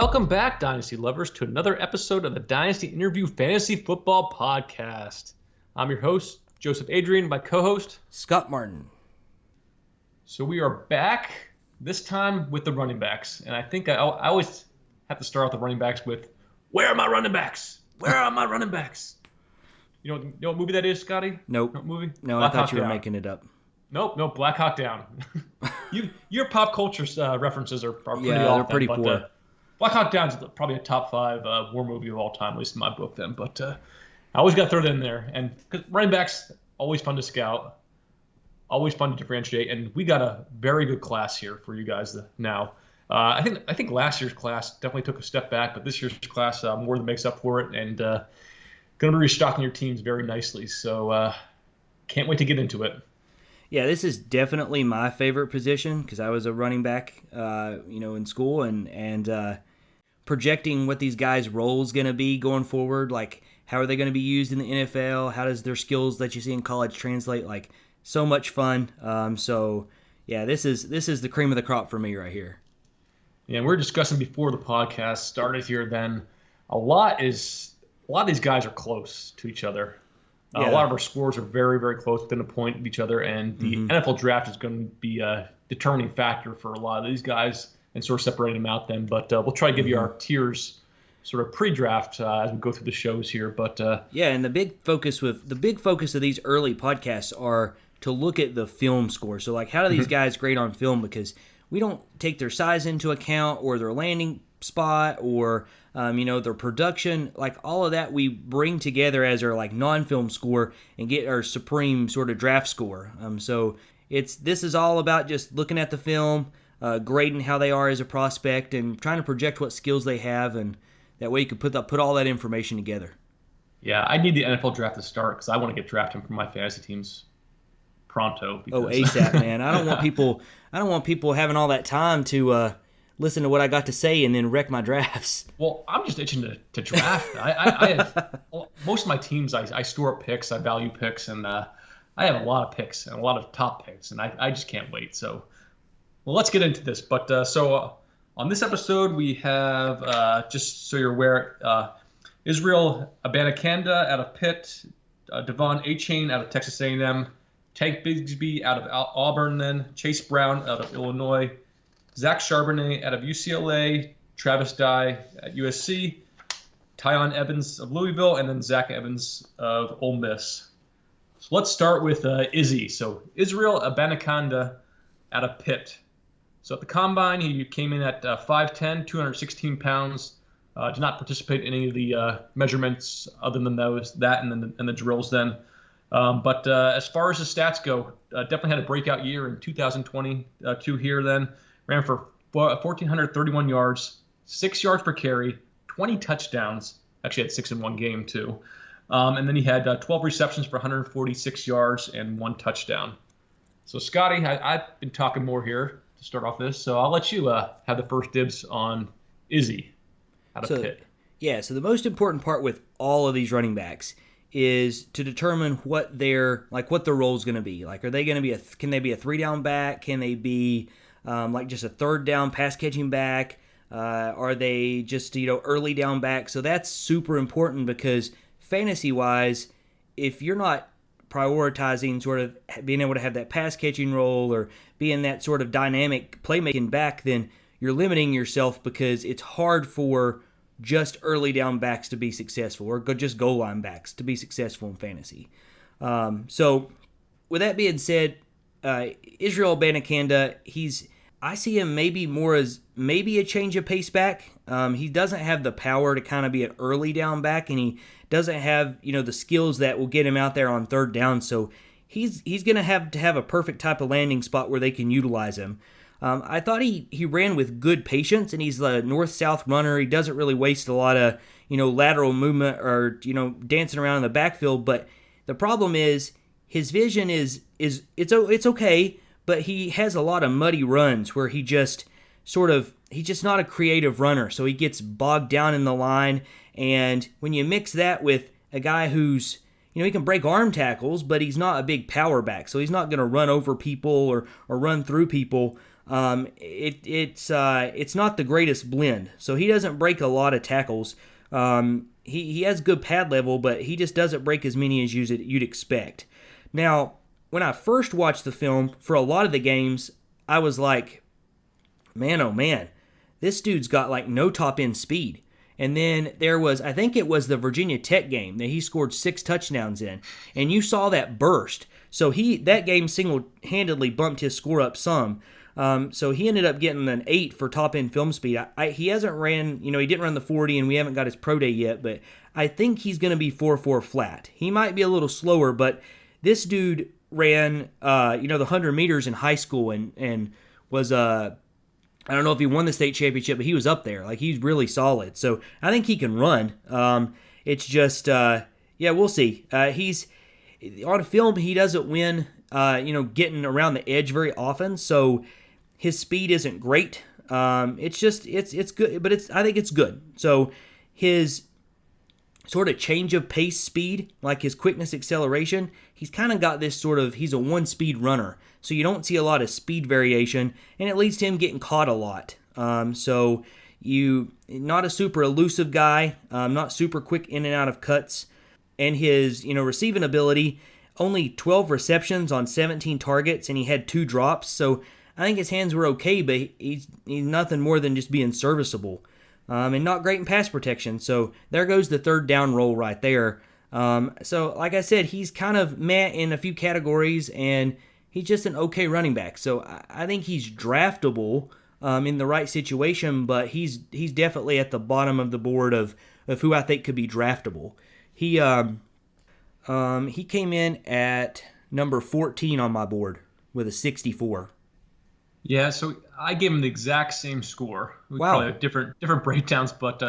Welcome back, Dynasty lovers, to another episode of the Dynasty Interview Fantasy Football Podcast. I'm your host, Joseph Adrian, my co-host, Scott Martin. So we are back, this time with the running backs. And I think I always have to start off the running backs with, where are my running backs? Where are my running backs? You know what movie that is, Scotty? Nope. What movie? No, Black I thought Hawk you were Down. making it up. Nope, Black Hawk Down. Your pop culture references are pretty Yeah, off. they're pretty poor. Black Hawk Down is probably a top 5 war movie of all time, at least in my book then. But I always got to throw that in there. And because running backs, always fun to scout, always fun to differentiate. And we got a very good class here for you guys now. I think last year's class definitely took a step back, but this year's class more than makes up for it. And going to be restocking your teams very nicely. So can't wait to get into it. Yeah, this is definitely my favorite position because I was a running back, in school and projecting what these guys' roles going to be going forward. Like, how are they going to be used in the NFL? How does their skills that you see in college translate? Like, so much fun. So yeah, this is the cream of the crop for me right here. Yeah, we were discussing before the podcast started here. Then a lot of these guys are close to each other. Yeah. A lot of our scores are very, very close within a point of each other, and the NFL draft is going to be a determining factor for a lot of these guys and sort of separating them out then. But we'll try to give you our tiers sort of pre-draft as we go through the shows here. But yeah, and the big focus of these early podcasts are to look at the film score. So like, how do these guys grade on film? Because we don't take their size into account or their landing spot or their production. Like, all of that we bring together as our like non-film score and get our supreme sort of draft score. So this is all about just looking at the film, grading how they are as a prospect, and trying to project what skills they have, and that way you can put all that information together. Yeah, I need the NFL draft to start because I want to get drafted from my fantasy teams pronto. Oh, ASAP, man! I don't want people having all that time to listen to what I got to say and then wreck my drafts. Well, I'm just itching to draft. I have most of my teams. I store up picks. I value picks, and I have a lot of picks and a lot of top picks, and I just can't wait. So, well, let's get into this. But on this episode, we have just so you're aware, Israel Abanikanda out of Pitt, Devon Achane out of Texas A&M, Tank Bigsby out of Auburn, then Chase Brown out of Illinois, Zach Charbonnet out of UCLA, Travis Dye at USC, Tiyon Evans of Louisville, and then Zach Evans of Ole Miss. So let's start with Izzy. So Israel Abanikanda out of Pitt. So at the Combine, he came in at 5'10", 216 pounds. Did not participate in any of the measurements other than that and the drills then. But as far as his stats go, definitely had a breakout year in 2022 here then. Ran for 1,431 yards, 6 yards per carry, 20 touchdowns. Actually had 6 in one game too. And then he had 12 receptions for 146 yards and 1 touchdown. So Scotty, I've been talking more here to start off this, so I'll let you have the first dibs on Izzy out of Pitt. Yeah, so the most important part with all of these running backs is to determine what their role is going to be. Like, are they going to be can they be a 3-down back? Can they be just a 3rd down pass catching back? Are they just early down back? So that's super important because fantasy wise, if you're not prioritizing sort of being able to have that pass catching role or being that sort of dynamic playmaking back, then you're limiting yourself because it's hard for just early down backs to be successful or just goal line backs to be successful in fantasy. So with that being said, Israel Abanikanda, I see him maybe more as maybe a change of pace back. He doesn't have the power to kind of be an early down back, and he doesn't have the skills that will get him out there on 3rd down. So he's going to have a perfect type of landing spot where they can utilize him. I thought he ran with good patience, and he's a north-south runner. He doesn't really waste a lot of lateral movement or dancing around in the backfield. But the problem is his vision is it's okay, but he has a lot of muddy runs where he's just not a creative runner. So he gets bogged down in the line, and when you mix that with a guy who's he can break arm tackles, but he's not a big power back, so he's not going to run over people or run through people. It's not the greatest blend. So he doesn't break a lot of tackles. He has good pad level, but he just doesn't break as many as you'd expect. Now, when I first watched the film, for a lot of the games, I was like, man, oh man, this dude's got like no top end speed. And then there was, I think it was the Virginia Tech game that he scored 6 touchdowns in, and you saw that burst. So that game single-handedly bumped his score up some. So he ended up getting an 8 for top-end film speed. He hasn't ran, he didn't run the 40, and we haven't got his pro day yet, but I think he's going to be 4.4 flat. He might be a little slower, but this dude ran, the 100 meters in high school and was I don't know if he won the state championship, but he was up there. Like, he's really solid. So I think he can run. It's just, we'll see. He's on film. He doesn't win, getting around the edge very often. So his speed isn't great. It's good, but I think it's good. So his sort of change of pace speed, like his quickness acceleration, he's kind of got this he's a one-speed runner. So you don't see a lot of speed variation, and it leads to him getting caught a lot. So not a super elusive guy, not super quick in and out of cuts. And his, receiving ability, only 12 receptions on 17 targets, and he had 2 drops. So I think his hands were okay, but he's nothing more than just being serviceable. And not great in pass protection. So there goes the third down role right there. So like I said, he's kind of meh in a few categories, and he's just an okay running back. So I think he's draftable in the right situation, but he's definitely at the bottom of the board of who I think could be draftable. He came in at number 14 on my board with a 64. Yeah, so I gave him the exact same score. We Wow. probably have different breakdowns, but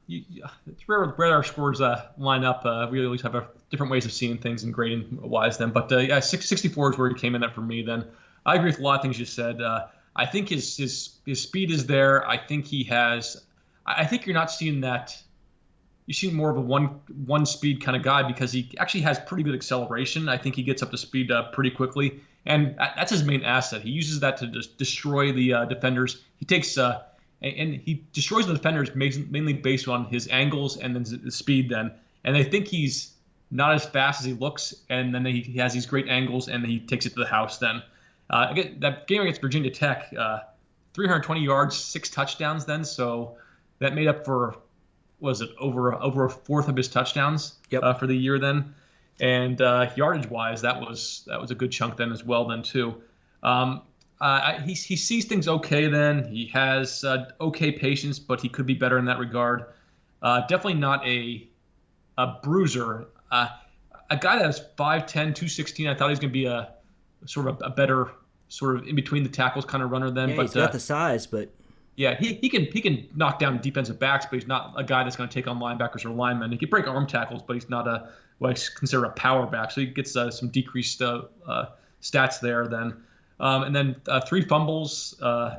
it's rare our scores line up. We always have different ways of seeing things and grading wise then. But 64 is where he came in at for me then. I agree with a lot of things you said. I think his speed is there. I think he has. I think you're not seeing that. You're seeing more of a one speed kind of guy because he actually has pretty good acceleration. I think he gets up to speed pretty quickly, and that's his main asset. He uses that to just destroy the defenders. He takes and he destroys the defenders mainly based on his angles and then the speed then. And they think he's not as fast as he looks, and then he has these great angles, and he takes it to the house then. Again, that game against Virginia Tech, 320 yards, 6 touchdowns then, so that made up for, was it over a fourth of his touchdowns for the year then. And yardage-wise, that was a good chunk then as well then too. He sees things okay then. He has okay patience, but he could be better in that regard. Definitely not a bruiser. A guy that's 5'10", 216, I thought he was going to be a sort of a better sort of in between the tackles kind of runner then. Yeah, but he's got the size, but yeah, he can knock down defensive backs, but he's not a guy that's going to take on linebackers or linemen. He can break arm tackles, but he's not what I consider a power back. So he gets some decreased stats there then. And then 3 fumbles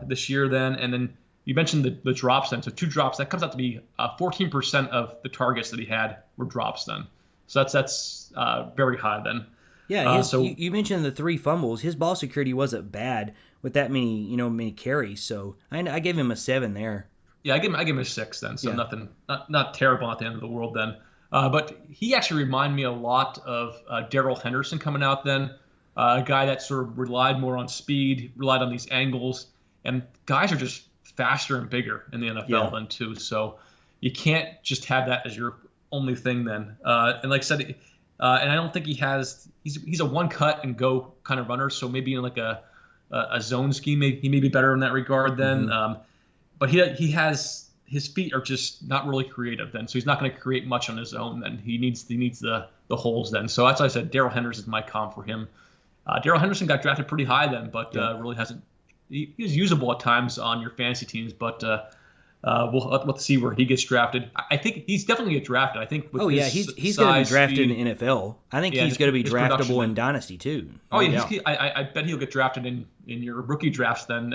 this year then, and then you mentioned the drops then. So 2 drops, that comes out to be 14% of the targets that he had were drops then. So that's very high then. Yeah, you mentioned the 3 fumbles. His ball security wasn't bad with that many carries. So I gave him a 7 there. Yeah, I give him a 6 then. So nothing, not terrible at the end of the world then. But he actually reminded me a lot of Darrell Henderson coming out then. A guy that sort of relied more on speed, relied on these angles, and guys are just faster and bigger in the NFL then too. So you can't just have that as your only thing then. And like I said, and I don't think he's a one cut and go kind of runner. So maybe in like a zone scheme, he may be better in that regard then. Mm-hmm. But he has, his feet are just not really creative then. So he's not going to create much on his own then. He needs the holes then. So that's why I said Darrell Henderson is my comp for him. Darrell Henderson got drafted pretty high then, but really hasn't. He was usable at times on your fantasy teams, but we'll see where he gets drafted. I think he's definitely get drafted. I think. With he's going to be drafted in the NFL. I think he's going to be draftable in Dynasty too. Oh yeah, I bet he'll get drafted in your rookie drafts then.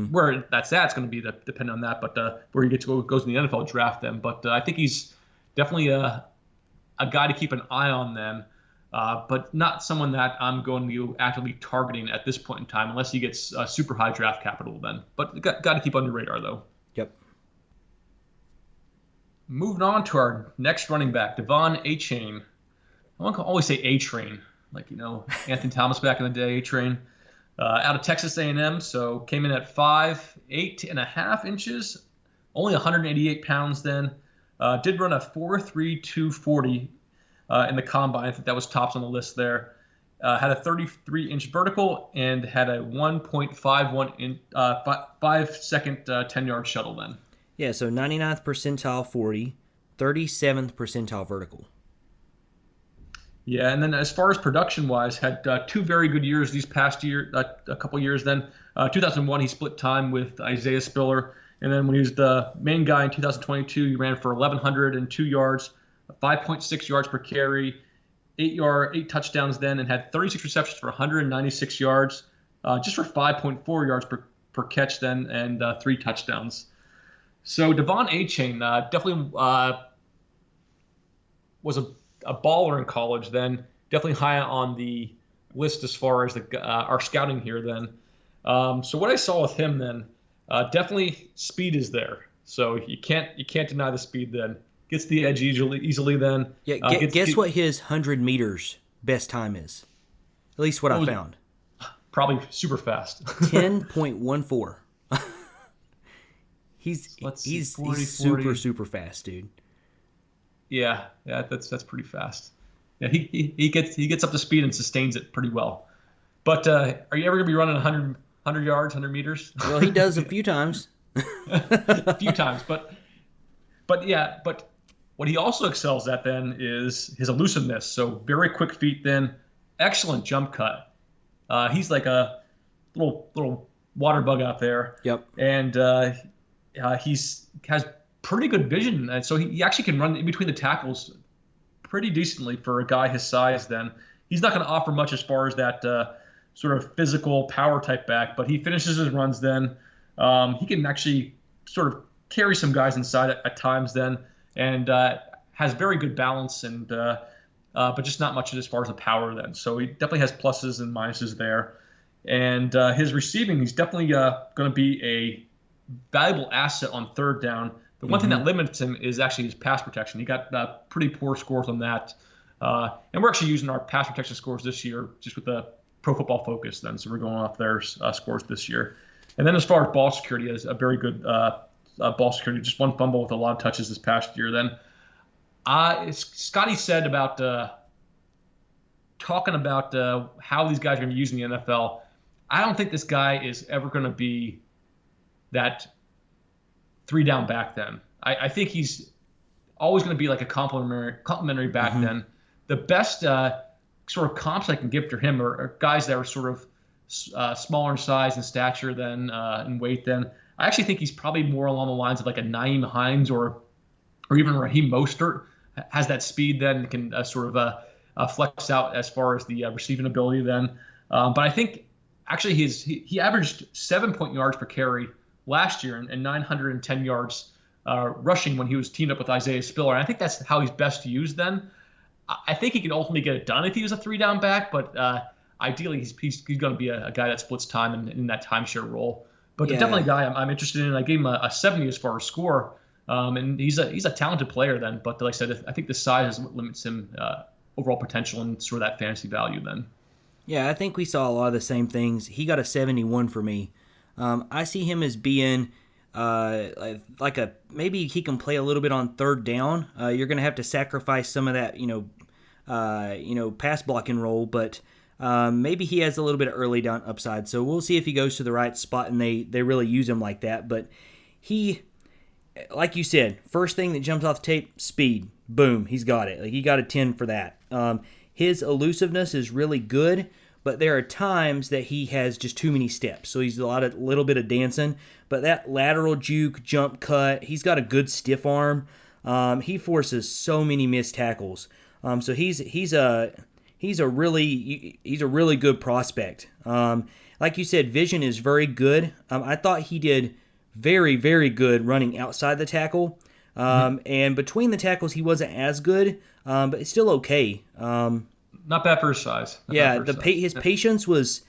Where that's at, it's going to be dependent on that. But where he goes in the NFL draft then. But I think he's definitely a guy to keep an eye on then. but not someone that I'm going to be actively targeting at this point in time unless he gets super high draft capital then. But got to keep on your radar, though. Yep. Moving on to our next running back, Devon Achane. I want to always say A-Train, like, Anthony Thomas back in the day, A-Train. Out of Texas A&M, so came in at 5'8.5 inches, only 188 pounds then. Did run a 4.32 40 in the combine. I think that was tops on the list there. Had a 33-inch vertical and had a 1.51 5-second 10-yard shuttle then. Yeah, so 99th percentile 40, 37th percentile vertical. Yeah, and then as far as production-wise, had 2 very good years these past year, a couple years then. 2001, he split time with Isaiah Spiller. And then when he was the main guy in 2022, he ran for 1,102 yards, 5.6 yards per carry, 8 touchdowns then, and had 36 receptions for 196 yards, just for 5.4 yards per catch then, and 3 touchdowns. So Devon Achane definitely was a baller in college then, definitely high on the list as far as our scouting here then. So what I saw with him then, definitely speed is there. So you can't deny the speed then. Gets the edge easily then. Yeah, guess what his 100 meters best time is? At least what I found. Probably super fast. 10.14. He's 40, super fast, dude. Yeah, that's pretty fast. Yeah, he gets up to speed and sustains it pretty well. But are you ever gonna be running 100 yards, 100 meters? Well, he does a few times. A few times, but what he also excels at then is his elusiveness. So very quick feet then, excellent jump cut. He's like a little water bug out there. Yep. And has pretty good vision, and so he actually can run in between the tackles pretty decently for a guy his size then. He's not going to offer much as far as that sort of physical power type back, but he finishes his runs then. He can actually sort of carry some guys inside at times then, and has very good balance, and but just not much as far as the power then. So he definitely has pluses and minuses there. And his receiving, he's definitely going to be a valuable asset on third down. The one thing that limits him is actually his pass protection. He got pretty poor scores on that. And we're actually using our pass protection scores this year just with the Pro Football Focus then. So we're going off their scores this year. And then as far as ball security, he has a very good ball security. Just 1 fumble with a lot of touches this past year. Then Scotty said about talking about how these guys are going to be used in the NFL. I don't think this guy is ever going to be that 3-down back then. I think he's always going to be like a complimentary back then. The best sort of comps I can give to him are guys that are sort of smaller in size and stature than in weight then. I actually think he's probably more along the lines of like a Nyheim Hines or even Raheem Mostert. Has that speed then, can sort of flex out as far as the receiving ability then. But I think actually he averaged 7 yards per carry last year and 910 yards rushing when he was teamed up with Isaiah Spiller. And I think that's how he's best used then. I think he can ultimately get it done if he was a 3-down back, but ideally he's going to be a guy that splits time in that timeshare role. But definitely a guy I'm interested in. I gave him a 70 as far as score, and he's a talented player then. But like I said, I think the size is what limits him overall potential and sort of that fantasy value then. Yeah, I think we saw a lot of the same things. He got a 71 for me. I see him as being maybe he can play a little bit on third down. You're going to have to sacrifice some of that, pass blocking role, but maybe he has a little bit of early down upside. So we'll see if he goes to the right spot and they really use him like that. But he, like you said, first thing that jumps off the tape, speed. Boom, he's got it. Like he got a 10 for that. His elusiveness is really good, but there are times that he has just too many steps. So he's a little bit of dancing. But that lateral juke, jump cut, he's got a good stiff arm. He forces so many missed tackles. So he's a really good prospect. Like you said, vision is very good. I thought he did very, very good running outside the tackle. And between the tackles, he wasn't as good, but it's still okay. Not bad for his size. His patience was,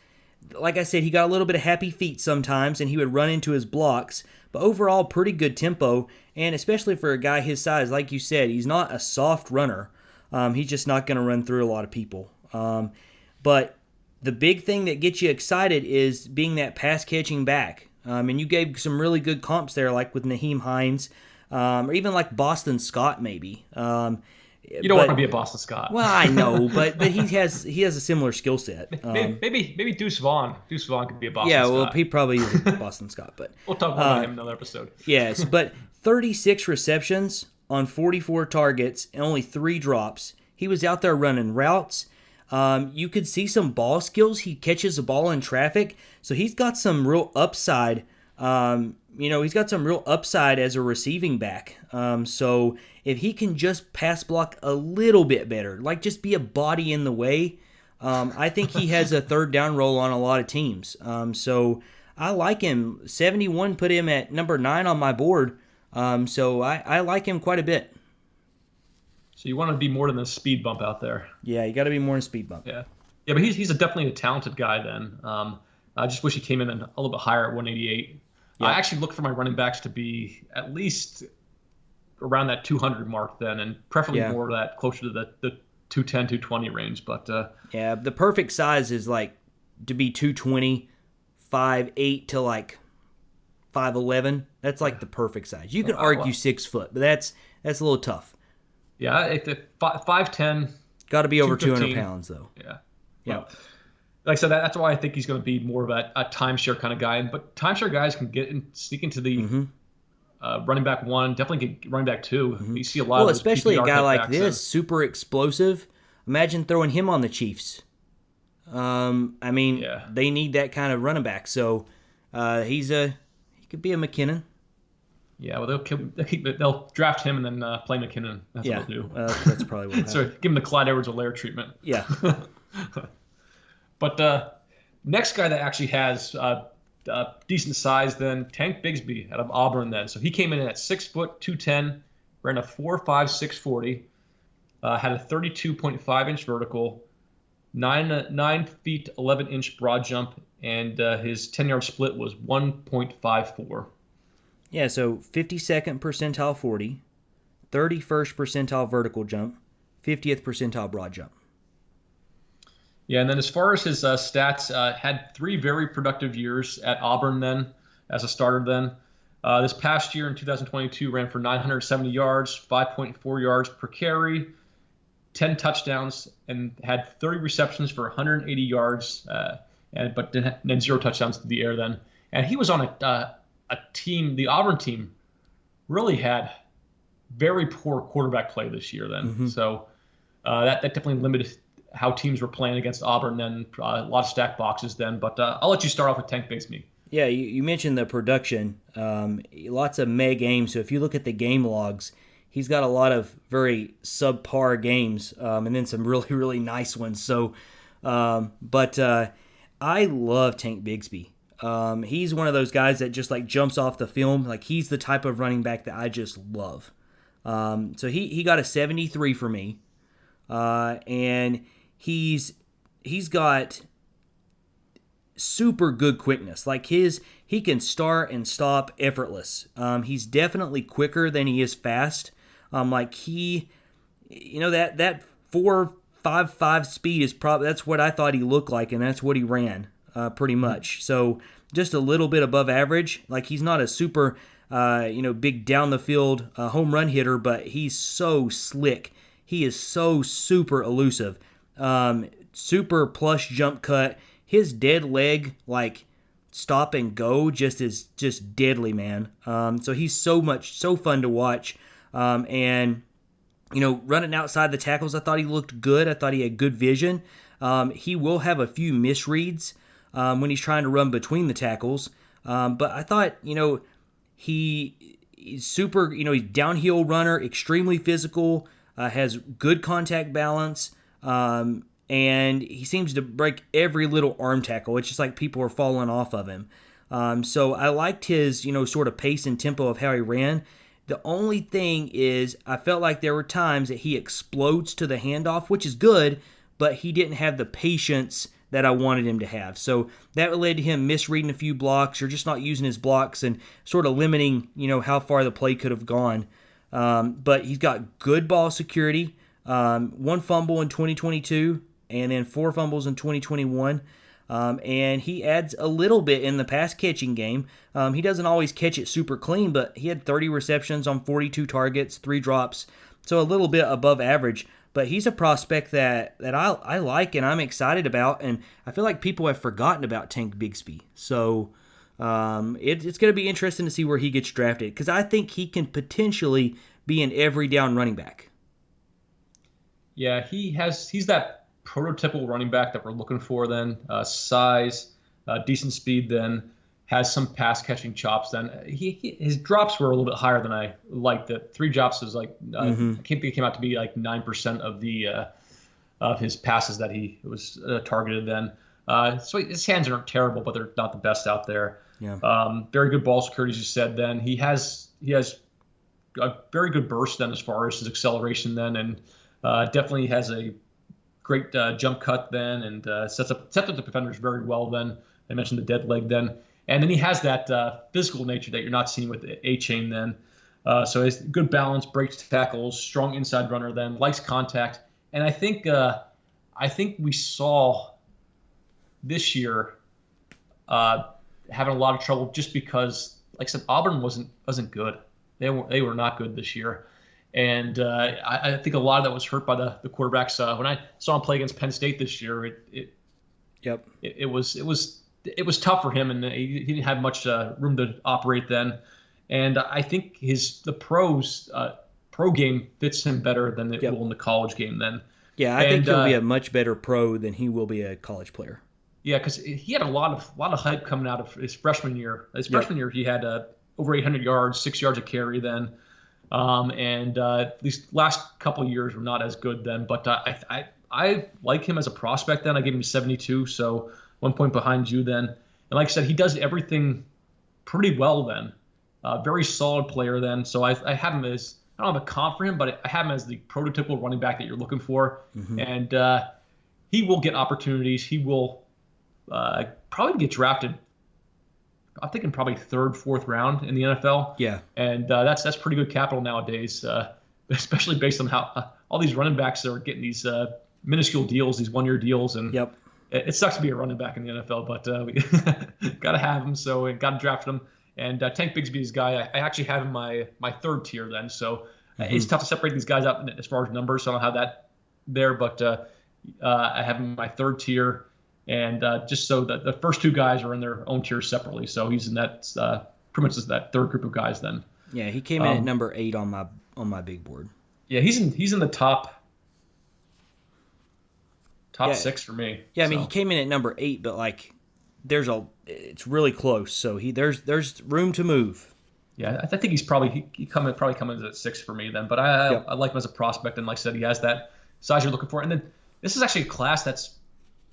like I said, he got a little bit of happy feet sometimes, and he would run into his blocks. But overall, pretty good tempo, and especially for a guy his size, like you said, he's not a soft runner. He's just not going to run through a lot of people. But the big thing that gets you excited is being that pass-catching back. And you gave some really good comps there, like with Nyheim Hines, or even like Boston Scott, maybe. You don't want to be a Boston Scott. Well, I know, but he has a similar skill set. Maybe Deuce Vaughn. Deuce Vaughn could be a Boston Scott. Yeah, well, he probably is a Boston Scott, but we'll talk about him in another episode. Yes, but 36 receptions on 44 targets and only 3 drops. He was out there running routes. You could see some ball skills. He catches the ball in traffic, so he's got some real upside. He's got some real upside as a receiving back. So if he can just pass block a little bit better, like just be a body in the way, I think he has a third down role on a lot of teams. So I like him. 71 put him at number 9 on my board. So I like him quite a bit. So you want to be more than a speed bump out there. Yeah, you got to be more than a speed bump. Yeah, but he's definitely a talented guy then. I just wish he came in a little bit higher at 188. Yeah. I actually look for my running backs to be at least around that 200 mark then, and preferably more of that, closer to the 210, 220 range. But yeah, the perfect size is like to be 220, 5'8" to like 5'11". That's like the perfect size. You can argue 6 foot, but that's a little tough. Yeah, 5'10". Got to be over 200 pounds though. Yeah. Yeah. Like I said, that's why I think he's going to be more of a timeshare kind of guy. But timeshare guys can sneak into the running back 1, definitely get running back 2. You see a lot of those especially PPR a guy like this, then. super explosive. Imagine throwing him on the Chiefs. They need that kind of running back. So he could be a McKinnon. Yeah, well, they'll draft him and then play McKinnon. That's what they'll do. That's probably what So give him the Clyde Edwards-Helaire treatment. Yeah. But next guy that actually has decent size then, Tank Bigsby out of Auburn then. So he came in at 6 foot 210, ran a 4.5 640, had a 32.5 inch vertical, 9 feet 11 inch broad jump, and his 10-yard split was 1.54. Yeah, so 52nd percentile 40, 31st percentile vertical jump, 50th percentile broad jump. Yeah, and then as far as his stats, had 3 very productive years at Auburn then, as a starter then. This past year in 2022 ran for 970 yards, 5.4 yards per carry, 10 touchdowns, and had 30 receptions for 180 yards, but then 0 touchdowns to the air then. And he was on a team, the Auburn team, really had very poor quarterback play this year then. Mm-hmm. So that definitely limited how teams were playing against Auburn then, a lot of stacked boxes then. But I'll let you start off with Tank Bigsby. Yeah, you mentioned the production. Lots of May games. So if you look at the game logs, he's got a lot of very subpar games and then some really, really nice ones. So, but I love Tank Bigsby. He's one of those guys that just like jumps off the film. Like he's the type of running back that I just love. So he got a 73 for me. And he's got super good quickness. Like he can start and stop effortless. He's definitely quicker than he is fast. That 4.55 speed is probably, that's what I thought he looked like, and that's what he ran, pretty much. So just a little bit above average. Like he's not a super, big down the field home run hitter, but he's so slick. He is so super elusive. Super plush jump cut. His dead leg, like stop and go, is just deadly, man. So he's so fun to watch. And running outside the tackles, I thought he looked good. I thought he had good vision. He will have a few misreads when he's trying to run between the tackles. But I thought, he's super, he's downhill runner, extremely physical, has good contact balance, and he seems to break every little arm tackle. It's just like people are falling off of him. So I liked his, sort of pace and tempo of how he ran. The only thing is I felt like there were times that he explodes to the handoff, which is good, but he didn't have the patience that I wanted him to have. So that led to him misreading a few blocks or just not using his blocks and sort of limiting, how far the play could have gone. But he's got good ball security. 1 fumble in 2022 and then 4 fumbles in 2021. And he adds a little bit in the pass catching game. He doesn't always catch it super clean, but he had 30 receptions on 42 targets, 3 drops, so a little bit above average. But he's a prospect that I like and I'm excited about, and I feel like people have forgotten about Tank Bigsby. So it's going to be interesting to see where he gets drafted, because I think he can potentially be an every down running back. Yeah, he's that prototypical running back that we're looking for then. Size, decent speed then, has some pass-catching chops then. His drops were a little bit higher than I liked. The 3 drops was like, I think it came out to be like 9% of his passes that he was targeted then. So his hands aren't terrible, but they're not the best out there. Yeah. Very good ball security, as you said then. He has a very good burst then as far as his acceleration then, and definitely has a great jump cut then, and sets up the defenders very well then. I mentioned the dead leg then. And then he has that physical nature that you're not seeing with Achane then. So he's good balance, breaks tackles, strong inside runner then, likes contact. And I think we saw this year having a lot of trouble just because, like I said, Auburn wasn't good. They were not good this year. And I think a lot of that was hurt by the quarterbacks. When I saw him play against Penn State this year, it was tough for him, and he didn't have much room to operate then. And I think the pro game fits him better than it will in the college game then. Yeah, I think he'll be a much better pro than he will be a college player. Yeah, because he had a lot of hype coming out of his freshman year. His freshman year, he had over 800 yards, 6 yards a carry then. And these last couple of years were not as good then. But I like him as a prospect then. I gave him 72, so 1 point behind you then. And like I said, he does everything pretty well then. Very solid player then. So I have him as, I don't have a comp for him, but I have him as the prototypical running back that you're looking for. Mm-hmm. And he will get opportunities. He will probably get drafted, I'm thinking probably 3rd, 4th round in the NFL. Yeah. And that's pretty good capital nowadays, especially based on how all these running backs are getting these minuscule deals, these 1-year deals. And yep. It sucks to be a running back in the NFL, but we got to have him, so we got to draft him. And Tank Bigsby is a guy I actually have in my 3rd tier then. So it's tough to separate these guys out as far as numbers, so I don't have that there. But I have him in my 3rd tier. And just so that the first 2 guys are in their own tiers separately. So he's in that pretty much that 3rd group of guys then. Yeah, he came in at number 8 on my big board. Yeah, he's in the top 6 for me. Yeah, I mean, he came in at number 8, but like it's really close. So there's room to move. Yeah, I think he's probably coming at 6 for me then. But I like him as a prospect, and like I said, he has that size you're looking for. And then this is actually a class that's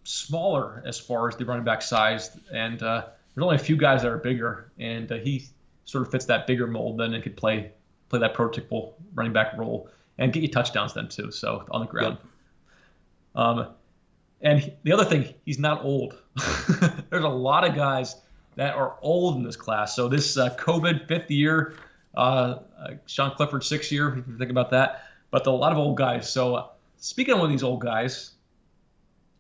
smaller as far as the running back size, and there's only a few guys that are bigger, and he sort of fits that bigger mold then, and could play that prototypical running back role and get you touchdowns then too, so on the ground. Yep. And the other thing, he's not old. There's a lot of guys that are old in this class. So this COVID 5th year, Sean Clifford 6th year, if you think about that, but a lot of old guys. So speaking of one of these old guys,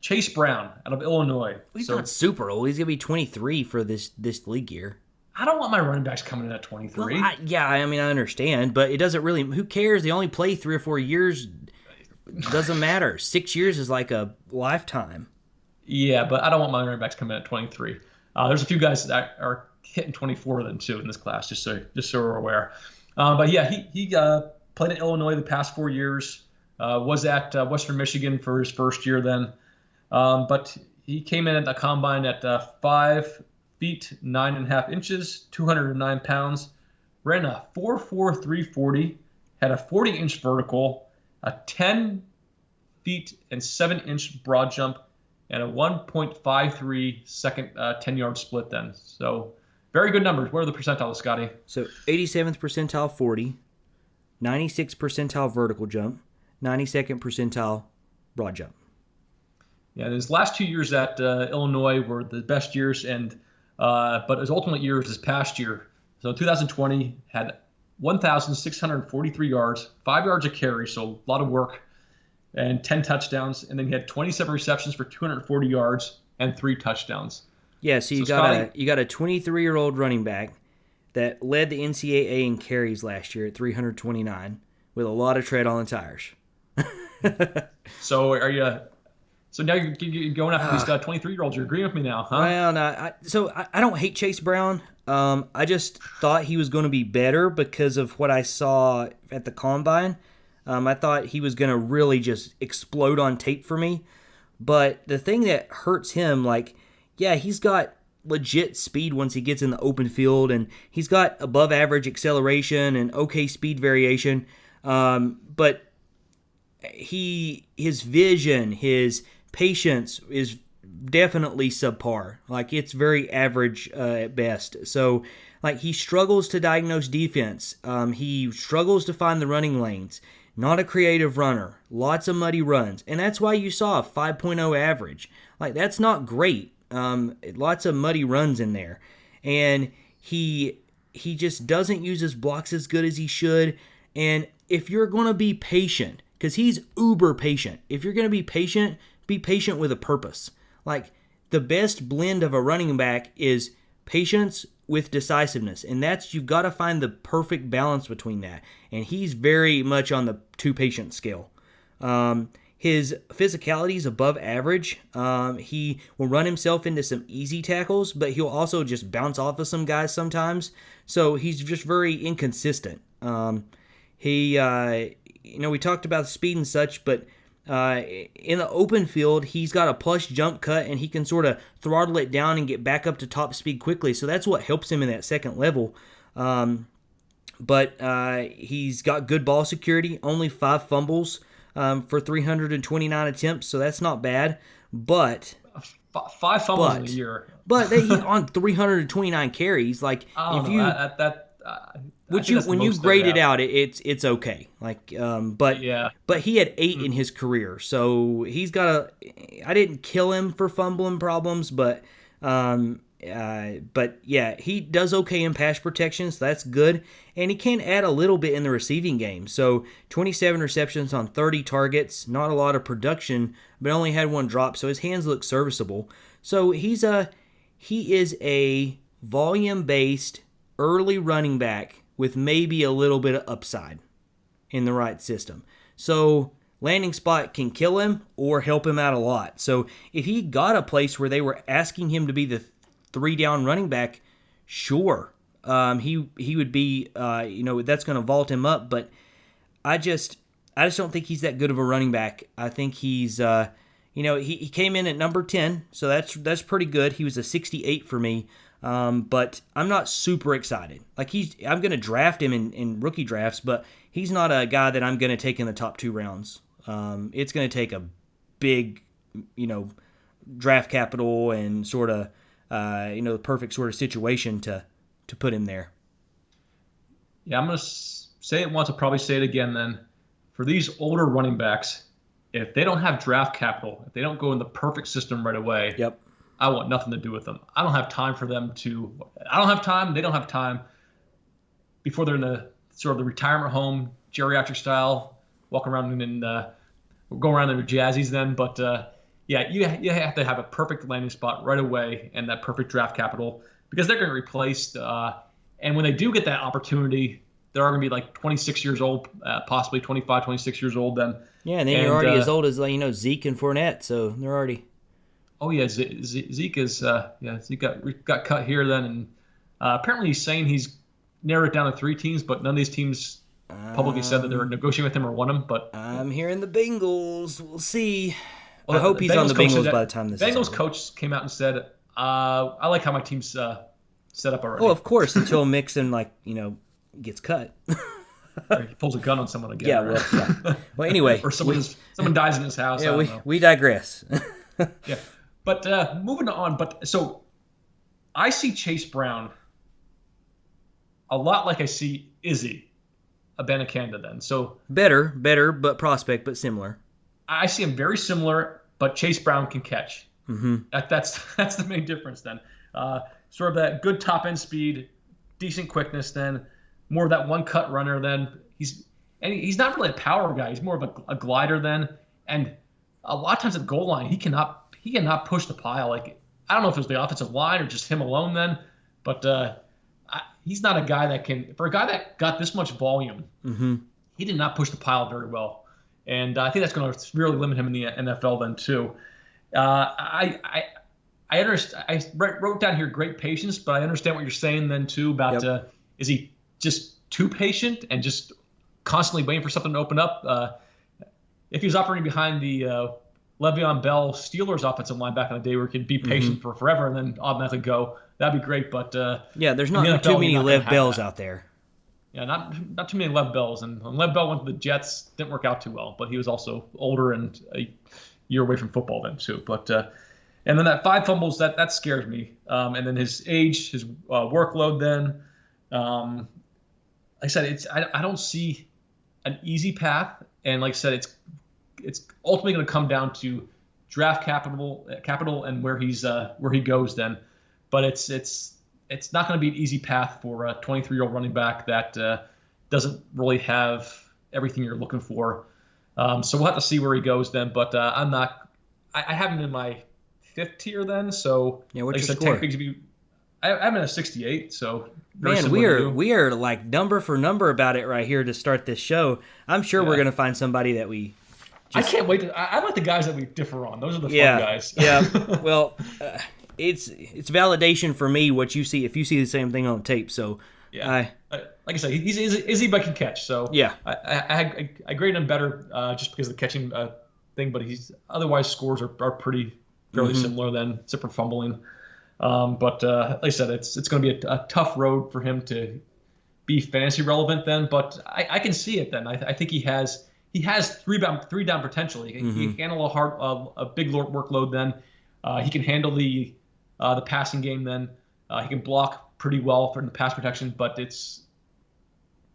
Chase Brown out of Illinois. He's not super old. He's going to be 23 for this league year. I don't want my running backs coming in at 23. Well, I mean, I understand, but it doesn't really – who cares? They only play 3 or 4 years. It doesn't matter. 6 years is like a lifetime. Yeah, but I don't want my running backs coming in at 23. There's a few guys that are hitting 24 then too in this class, just so we're aware. But yeah, he played in Illinois the past 4 years, was at Western Michigan for his first year then. But he came in at the combine at 5 feet 9.5 inches, 209 pounds, ran a 4.4 340, had a 40-inch vertical, a 10 feet and 7-inch broad jump, and a 1.53 second 10-yard split then. So very good numbers. What are the percentiles, Scotty? So 87th percentile 40, 96th percentile vertical jump, 92nd percentile broad jump. Yeah, his last 2 years at Illinois were the best years, but his ultimate year was this past year. So 2020 had 1,643 yards, 5 yards a carry, so a lot of work, and 10 touchdowns. And then he had 27 receptions for 240 yards and 3 touchdowns. Yeah, so you got a 23-year-old running back that led the NCAA in carries last year at 329 with a lot of tread on the tires. So now you're going after these 23-year-olds. You're agreeing with me now, huh? Well, no, I don't hate Chase Brown. I just thought he was going to be better because of what I saw at the Combine. I thought he was going to really just explode on tape for me. But the thing that hurts him, he's got legit speed once he gets in the open field, and he's got above average acceleration and okay speed variation. But his vision, his patience is definitely subpar. It's very average at best. So he struggles to diagnose defense. He struggles to find the running lanes. Not a creative runner. Lots of muddy runs. And that's why you saw a 5.0 average. That's not great. Lots of muddy runs in there. And he just doesn't use his blocks as good as he should. And if you're going to be patient, because he's uber patient. If you're going to be patient with a purpose. The best blend of a running back is patience with decisiveness. And you've got to find the perfect balance between that. And he's very much on the too patient scale. His physicality is above average. He will run himself into some easy tackles, but he'll also just bounce off of some guys sometimes. So he's just very inconsistent. We talked about speed and such, but in the open field, he's got a plush jump cut, and he can sort of throttle it down and get back up to top speed quickly. So that's what helps him in that second level. But he's got good ball security, only 5 fumbles for 329 attempts, so that's not bad. But 5 fumbles in a year. But he's on 329 carries. When you grade it out, it's okay. But he had 8 in his career, so he's got I didn't kill him for fumbling problems, but he does okay in pass protection, so that's good, and he can add a little bit in the receiving game. So 27 receptions on 30 targets, not a lot of production, but only had 1 drop, so his hands look serviceable. So he is a volume-based early running back with maybe a little bit of upside in the right system. So landing spot can kill him or help him out a lot. So if he got a place where they were asking him to be the 3-down running back, sure, he would be, that's going to vault him up. But I just don't think he's that good of a running back. I think he's, he came in at number 10, so that's pretty good. He was a 68 for me. But I'm not super excited. I'm going to draft him in rookie drafts, but he's not a guy that I'm going to take in the top 2 rounds. It's going to take a big, draft capital and sort of, the perfect sort of situation to put him there. Yeah, I'm going to say it once. I'll probably say it again then. For these older running backs, if they don't have draft capital, if they don't go in the perfect system right away, yep, I want nothing to do with them. I don't have time for them to – I don't have time. They don't have time before they're in the sort of the retirement home, geriatric style, walk around and go around in their jazzies then. But, you have to have a perfect landing spot right away and that perfect draft capital because they're going to replace and when they do get that opportunity, they're going to be 26 years old, possibly 25, 26 years old then. Yeah, and then you're already as old as Zeke and Fournette, so they're already – Oh yeah, Zeke is Zeke got cut here then, and apparently he's saying he's narrowed it down to 3 teams, but none of these teams publicly said that they were negotiating with him or want him. But I'm hearing the Bengals. We'll see. Well, I hope he's on the Bengals by the time this. Bengals coach came out and said, "I like how my team's set up already." Oh, of course, until Mixon gets cut. Or he pulls a gun on someone again. Yeah, right? yeah. Well, anyway, or someone dies in his house. Yeah, we digress. Yeah. But moving on, so I see Chase Brown a lot like I see Izzy Abanikanda then. So better, but prospect, but similar. I see him very similar but Chase Brown can catch. Mm-hmm. That's the main difference then. Sort of that good top end speed, decent quickness then, more of that one cut runner then. He's not really a power guy. He's more of a glider then, and a lot of times at the goal line he cannot push the pile. Like I don't know if it was the offensive line or just him alone then, but he's not a guy that can. For a guy that got this much volume, he did not push the pile very well, and I think that's going to really limit him in the NFL then too. I understand. I wrote down here great patience, but I understand what you're saying then too about is he just too patient and just constantly waiting for something to open up? If he was operating behind the Le'Veon Bell Steelers offensive line back in the day, where he could be patient for forever and then automatically go, that'd be great. But there's not too many Lev Bells out there. Yeah, not too many Lev Bells. And when Lev Bell went to the Jets, didn't work out too well. But he was also older and a year away from football then too. But and then that 5 fumbles, that scares me. And then his age, his workload then. Like I said, I don't see an easy path. And like I said, it's ultimately going to come down to draft capital and where he goes then. But it's not going to be an easy path for a 23-year-old running back that doesn't really have everything you're looking for. So we'll have to see where he goes then. But I have him in my 5th tier then. So what's your score? I'm in a 68. So man, we are like number for number about it right here to start this show. I'm sure we're going to find somebody that we. I can't wait. I like the guys that we differ on. Those are the fun guys. Yeah. Well, it's validation for me what you see if you see the same thing on tape. So like I said, he's Izzy but can catch. So yeah, I grade him better just because of the catching thing. But he's otherwise scores are pretty fairly similar then, except for fumbling. But like I said, it's going to be a tough road for him to be fantasy relevant then. But I can see it then. I think he has 3 down potential. He can handle a big workload then. He can handle the passing game then. He can block pretty well for the pass protection, but it's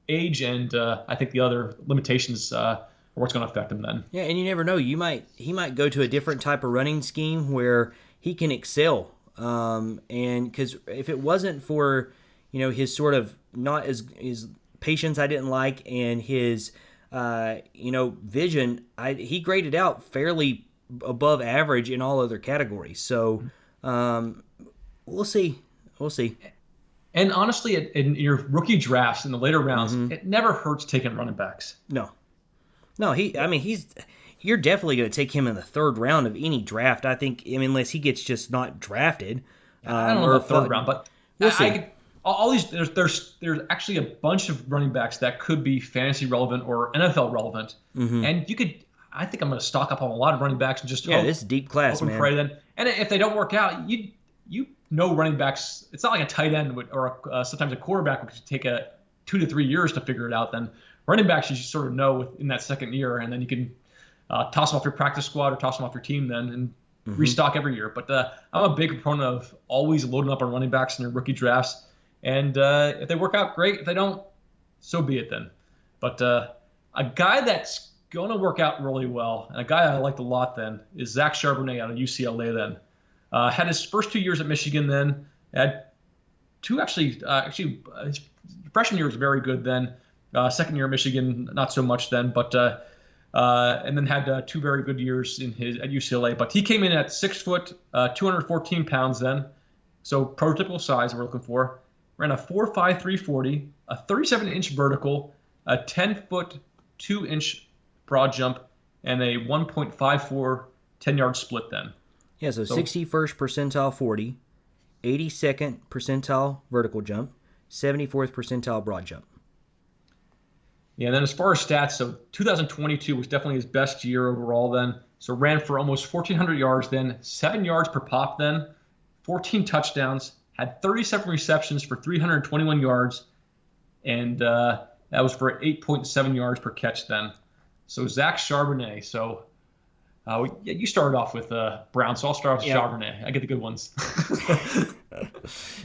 age and I think the other limitations are what's going to affect him then. Yeah, and you never know. He might go to a different type of running scheme where he can excel. And because if it wasn't for his sort of not as his patience I didn't like and his vision, he graded out fairly above average in all other categories. So we'll see. And honestly, in your rookie drafts in the later rounds, it never hurts taking running backs. No. You're definitely going to take him in the 3rd round of any draft. I think. Unless he gets just not drafted. I don't know about 3rd round, but we'll see. All these there's actually a bunch of running backs that could be fantasy relevant or NFL relevant, and you could. I think I'm going to stock up on a lot of running backs and just this is deep class, man. Pray then. And if they don't work out, you running backs. It's not like a tight end or sometimes a quarterback would take 2 to 3 years to figure it out. Then running backs you sort of know in that 2nd year, and then you can toss them off your practice squad or toss them off your team then and restock every year. But I'm a big proponent of always loading up on running backs in your rookie drafts. And if they work out, great. If they don't, so be it then. But a guy that's going to work out really well, and a guy I liked a lot then, is Zach Charbonnet out of UCLA then. Had his first 2 years at Michigan then. Had 2 actually his freshman year was very good then. 2nd year at Michigan, not so much then. But and then had 2 very good years at UCLA. But he came in at 6 foot, 214 pounds then. So prototypical size we're looking for. Ran a 4.5 340, a 37-inch vertical, a 10-foot 2-inch broad jump, and a 1.54 10-yard split then. Yeah, so 61st percentile 40, 82nd percentile vertical jump, 74th percentile broad jump. Yeah, and then as far as stats, so 2022 was definitely his best year overall then. So ran for almost 1,400 yards then, 7 yards per pop then, 14 touchdowns, had 37 receptions for 321 yards, and that was for 8.7 yards per catch then. So Zach Charbonnet. So you started off with Brown, so I'll start off with Charbonnet. I get the good ones.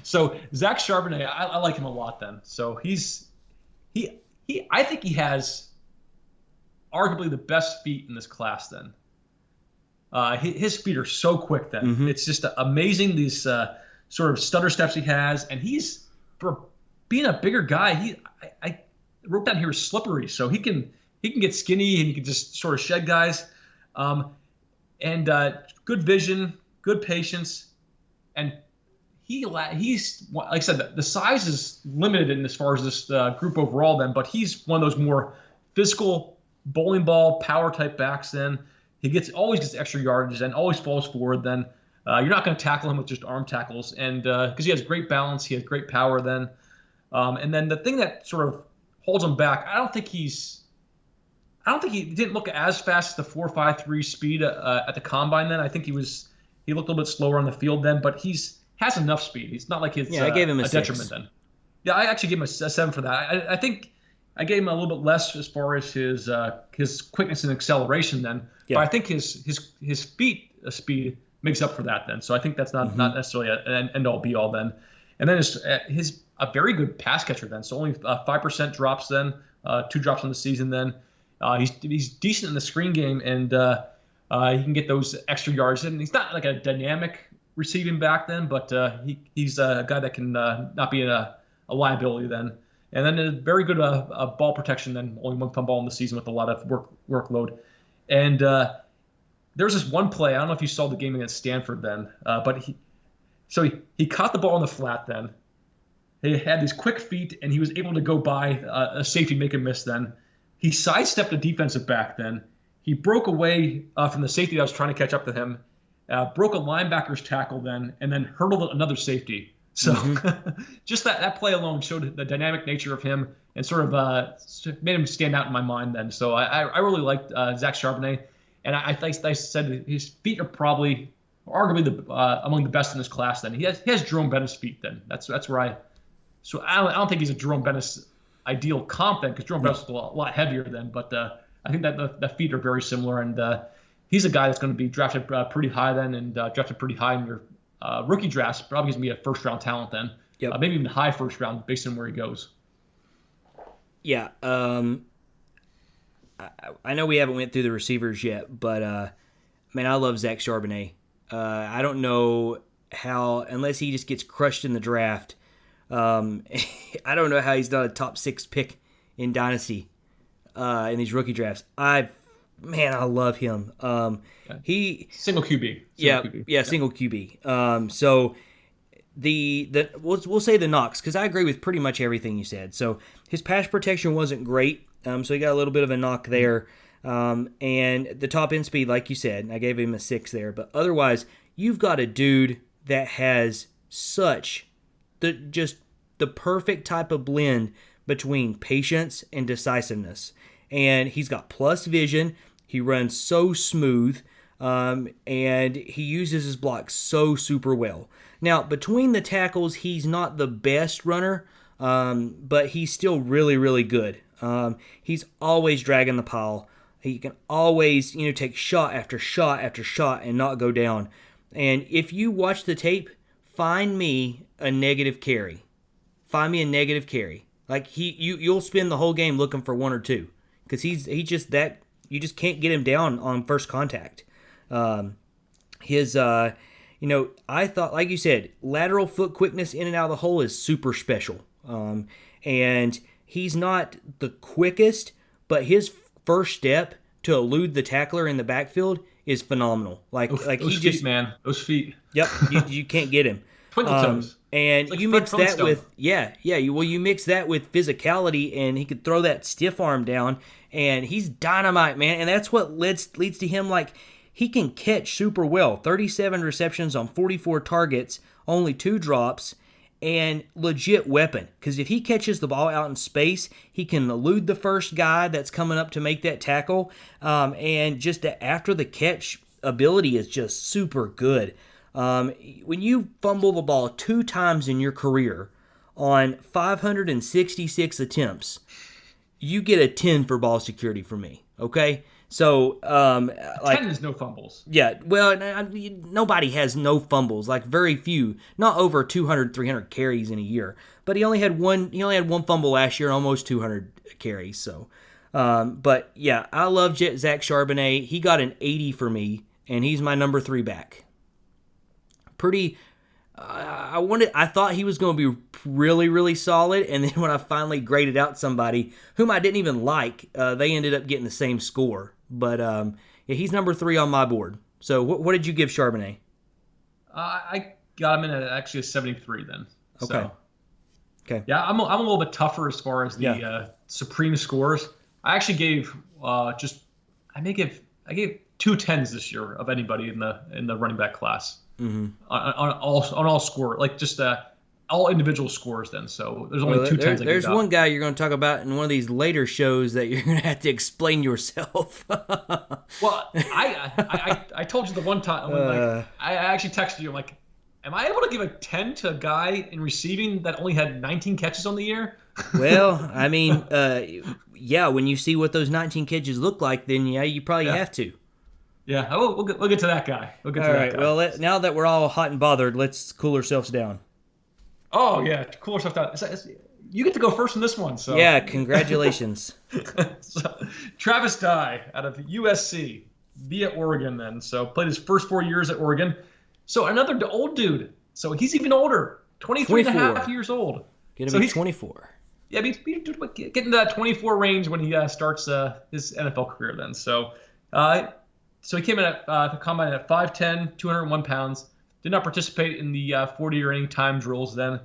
So Zach Charbonnet, I like him a lot then. So I think he has arguably the best feet in this class then. His feet are so quick. Then it's just amazing these sort of stutter steps he has, and he's for being a bigger guy. I wrote down here slippery, so he can get skinny and he can just sort of shed guys. And good vision, good patience, and he's like I said, the size is limited in as far as this group overall. Then, but he's one of those more physical bowling ball power type backs. Then he always gets extra yardage and always falls forward. Then you're not going to tackle him with just arm tackles, and because he has great balance, he has great power. Then, and then the thing that sort of holds him back, I don't think he didn't look as fast as the 4.53 speed at the combine. Then I think he looked a little bit slower on the field then, but has enough speed. He's not like I gave him a detriment then. Yeah, I actually gave him a 7 for that. I think I gave him a little bit less as far as his quickness and acceleration then. Yeah. But I think his feet speed makes up for that then. So I think that's not necessarily an end all be all then. And then his a very good pass catcher then. So only 5% drops then, 2 drops on the season then. He's decent in the screen game, and he can get those extra yards. And he's not like a dynamic receiving back then, but he's a guy that can not be a liability then. And then a very good ball protection then, only 1 fumble in the season with a lot of workload. And there's this one play, I don't know if you saw the game against Stanford then, but he caught the ball in the flat then. He had these quick feet, and he was able to go by a safety, make a miss then. He sidestepped a defensive back then. He broke away from the safety that was trying to catch up to him, broke a linebacker's tackle then, and then hurdled another safety. So just that play alone showed the dynamic nature of him and sort of made him stand out in my mind then. So I really liked Zach Charbonnet. And I said his feet are probably arguably among the best in his class then. He has Jerome Bettis' feet then. That's where So I don't think he's a Jerome Bettis ideal comp then, because Jerome Bettis is a lot heavier then. But I think that the feet are very similar, and he's a guy that's going to be drafted pretty high then, and drafted pretty high in your rookie drafts. Probably going to be a first-round talent then. Yep. Maybe even high first round based on where he goes. Yeah. I know we haven't went through the receivers yet, but man, I love Zach Charbonnet. I don't know how, unless he just gets crushed in the draft. I don't know how he's not a top 6 pick in Dynasty in these rookie drafts. I love him. He single QB. Single QB. So we'll say the knocks, because I agree with pretty much everything you said. So his pass protection wasn't great. So he got a little bit of a knock there. And the top end speed, like you said, I gave him a 6 there. But otherwise, you've got a dude that has such the perfect type of blend between patience and decisiveness. And he's got plus vision. He runs so smooth. And he uses his blocks so super well. Now, between the tackles, he's not the best runner, but he's still really, really good. He's always dragging the pile. He can always, take shot after shot after shot and not go down. And if you watch the tape, find me a negative carry. Find me a negative carry. Like you'll spend the whole game looking for 1 or 2, because he's just that. You just can't get him down on first contact. I thought, like you said, lateral foot quickness in and out of the hole is super special. And he's not the quickest, but his first step to elude the tackler in the backfield is phenomenal. Those feet, man. Those feet. Yep, you can't get him. Twinkle toes. And you mix that with you mix that with physicality, and he could throw that stiff arm down, and he's dynamite, man. And that's what leads to him, like, he can catch super well. 37 receptions on 44 targets, only 2 drops, and legit weapon. Because if he catches the ball out in space, he can elude the first guy that's coming up to make that tackle. And just the after the catch ability is just super good. When you fumble the ball 2 times in your career on 566 attempts, you get a 10 for ball security from me. Okay. So, 10 is no fumbles. Yeah, well, nobody has no fumbles. Like, very few, not over 200, 300 carries in a year. But he only had one fumble last year, almost 200 carries. So, but yeah, I love Zach Charbonnet. He got an 80 for me, and he's my number 3 back. I thought he was going to be really, really solid, and then when I finally graded out somebody whom I didn't even like, they ended up getting the same score. But yeah, he's number 3 on my board. So what did you give Charbonnet? I got him in at actually a 73 then. Okay. So, okay. Yeah, I'm a little bit tougher as far as the supreme scores. I actually gave I gave 2 10s this year of anybody in the running back class. Mm-hmm. On all score, like just all individual scores then. So there's only 2 10s. There's one guy you're going to talk about in one of these later shows that you're going to have to explain yourself. Well, I told you the one time when, I actually texted you, I'm like, am I able to give a 10 to a guy in receiving that only had 19 catches on the year? Well, I mean, yeah, when you see what those 19 catches look like, then yeah, you probably have to. Yeah, we'll get to that guy. All right. Well, now that we're all hot and bothered, let's cool ourselves down. Oh yeah, cool ourselves down. You get to go first in this one. So yeah, congratulations. So, Travis Dye out of USC via Oregon then. So played his first 4 years at Oregon. So another old dude. So he's even older, 23 and a half years old. Gonna be 24. Yeah, getting to that 24 range when he starts his NFL career then. So he came in at the combine at 5'10", 201 pounds. Did not participate in the 40 or any time drills then.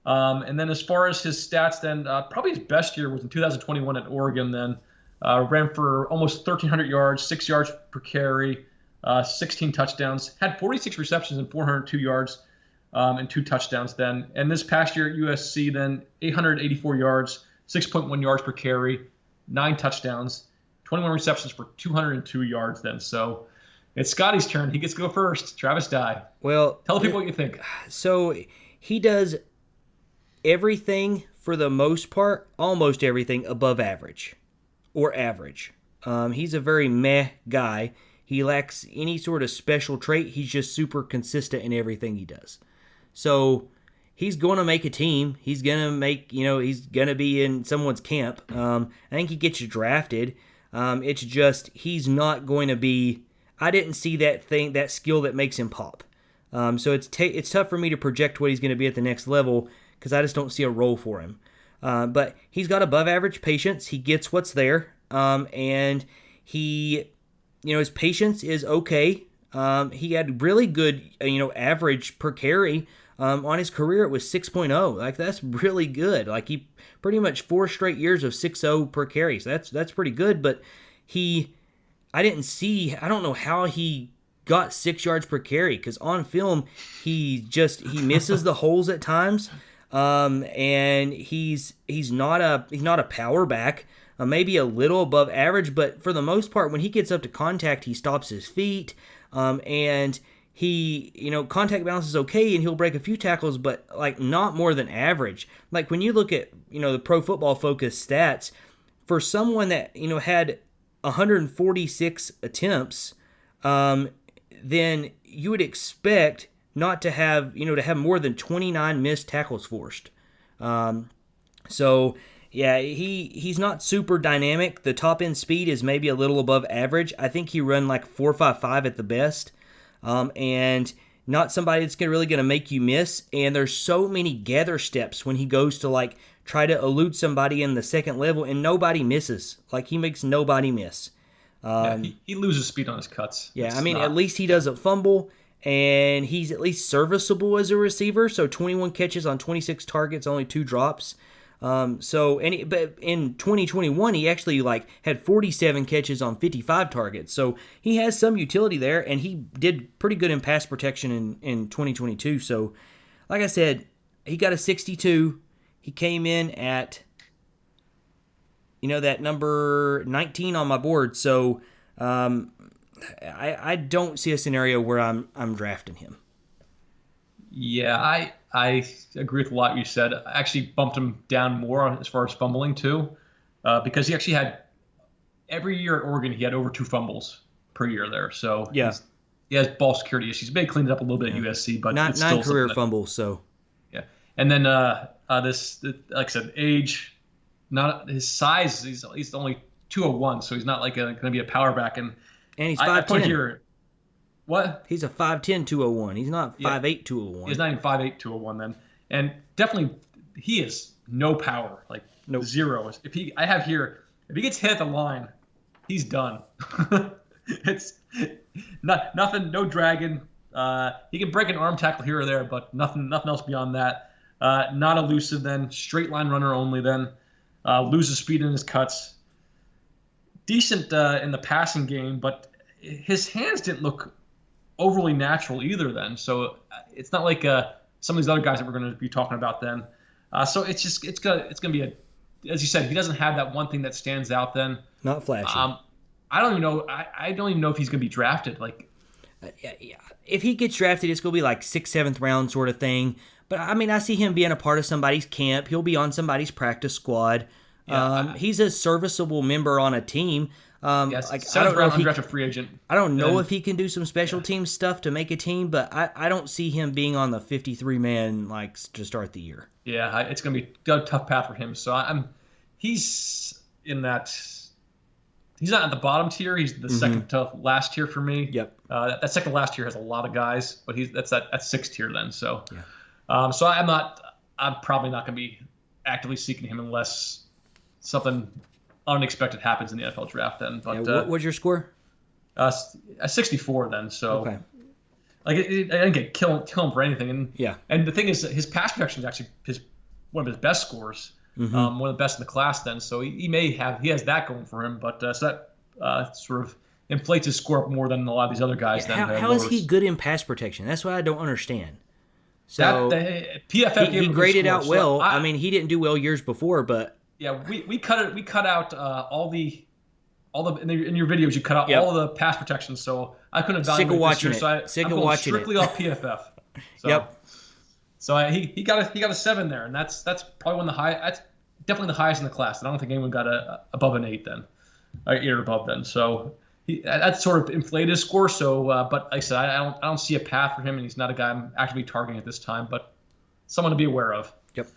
And then as far as his stats then, probably his best year was in 2021 at Oregon then. Ran for almost 1,300 yards, 6 yards per carry, 16 touchdowns. Had 46 receptions and 402 yards and 2 touchdowns then. And this past year at USC then, 884 yards, 6.1 yards per carry, 9 touchdowns. 21 receptions for 202 yards then. So it's Scotty's turn. He gets to go first. Travis Dye. Well, tell people what you think. So he does everything for the most part, almost everything above average or average. He's a very meh guy. He lacks any sort of special trait. He's just super consistent in everything he does. So he's going to make a team. He's going to make, he's going to be in someone's camp. I think he gets you drafted. It's just he's not going to be. I didn't see that skill that makes him pop. So it's tough for me to project what he's going to be at the next level because I just don't see a role for him. But he's got above average patience. He gets what's there, and he, his patience is okay. He had really good, average per carry. On his career, it was 6.0. Like, that's really good. Like, he pretty much 4 straight years of 6.0 per carry. So that's pretty good. But I don't know how he got 6 yards per carry because on film, he misses the holes at times. And he's not a power back. Maybe a little above average, but for the most part, when he gets up to contact, he stops his feet. And he, contact balance is okay, and he'll break a few tackles, but like not more than average. Like when you look at, the Pro Football Focus stats, for someone that, had 146 attempts, then you would expect not to have, to have more than 29 missed tackles forced. So yeah, he's not super dynamic. The top end speed is maybe a little above average. I think he run like 4.55 at the best. And not somebody that's really going to make you miss. And there's so many gather steps when he goes to like try to elude somebody in the second level, and nobody misses. Like he makes nobody miss. He loses speed on his cuts. Yeah, at least he doesn't fumble, and he's at least serviceable as a receiver. So 21 catches on 26 targets, only 2 drops. But in 2021, he actually had 47 catches on 55 targets. So he has some utility there, and he did pretty good in pass protection in 2022. So, like I said, he got a 62. He came in at, that number 19 on my board. So, I don't see a scenario where I'm drafting him. Yeah, I agree with a lot you said. I actually bumped him down more as far as fumbling too, because he actually had every year at Oregon he had over 2 fumbles per year there. So yeah, he has ball security issues. Maybe cleaned it up a little bit at USC, but not it's still 9 career fumbles. So yeah, and then this like I said, age, not his size. He's only 201, so he's not going to be a power back. And he's 5'10". What? He's a 5'10", 201. He's not 5'8", 201. He's not even 5'8", 201 then. And definitely, he is no power, like zero. If he gets hit at the line, he's done. It's nothing, no dragging. He can break an arm tackle here or there, but nothing else beyond that. Not elusive then, straight line runner only then. Loses speed in his cuts. Decent in the passing game, but his hands didn't look overly natural either then. So it's not like some of these other guys that we're going to be talking about then. So it's gonna be as you said, he doesn't have that one thing that stands out then. Not flashy. I don't even know. I don't even know if he's going to be drafted. Like, if he gets drafted, it's going to be like 6th, 7th round sort of thing. But I mean, I see him being a part of somebody's camp. He'll be on somebody's practice squad. He's a serviceable member on a team. Yes, like, I don't know if undrafted free agent. I don't know if he can do some special team stuff to make a team, but I don't see him being on the 53-man like to start the year. Yeah, it's going to be a tough path for him. So he's in that. He's not at the bottom tier. He's the second to last tier for me. Yep. That second last tier has a lot of guys, but that's 6th tier then. So, so I'm probably not going to be actively seeking him unless something unexpected happens in the NFL draft. Then, but what was your score? A 64 then. So, okay. Like I didn't get kill him for anything. And and the thing is, his pass protection is actually one of his best scores. One of the best in the class then, so he has that going for him, but so that sort of inflates his score up more than a lot of these other guys. How is he good in pass protection? That's what I don't understand. So PFF he graded out well. I mean, he didn't do well years before, but we cut out all the in your videos you cut out all the pass protection, so I couldn't evaluate. Sick of watching this year, so I'm going strictly off PFF. So. So he got a 7 there, and that's probably one of the high. That's definitely the highest in the class. I don't think anyone got above an 8 then, 8 or above then. So that sort of inflated his score. So, but like I said, I don't see a path for him, and he's not a guy I'm actively targeting at this time. But someone to be aware of. Yep.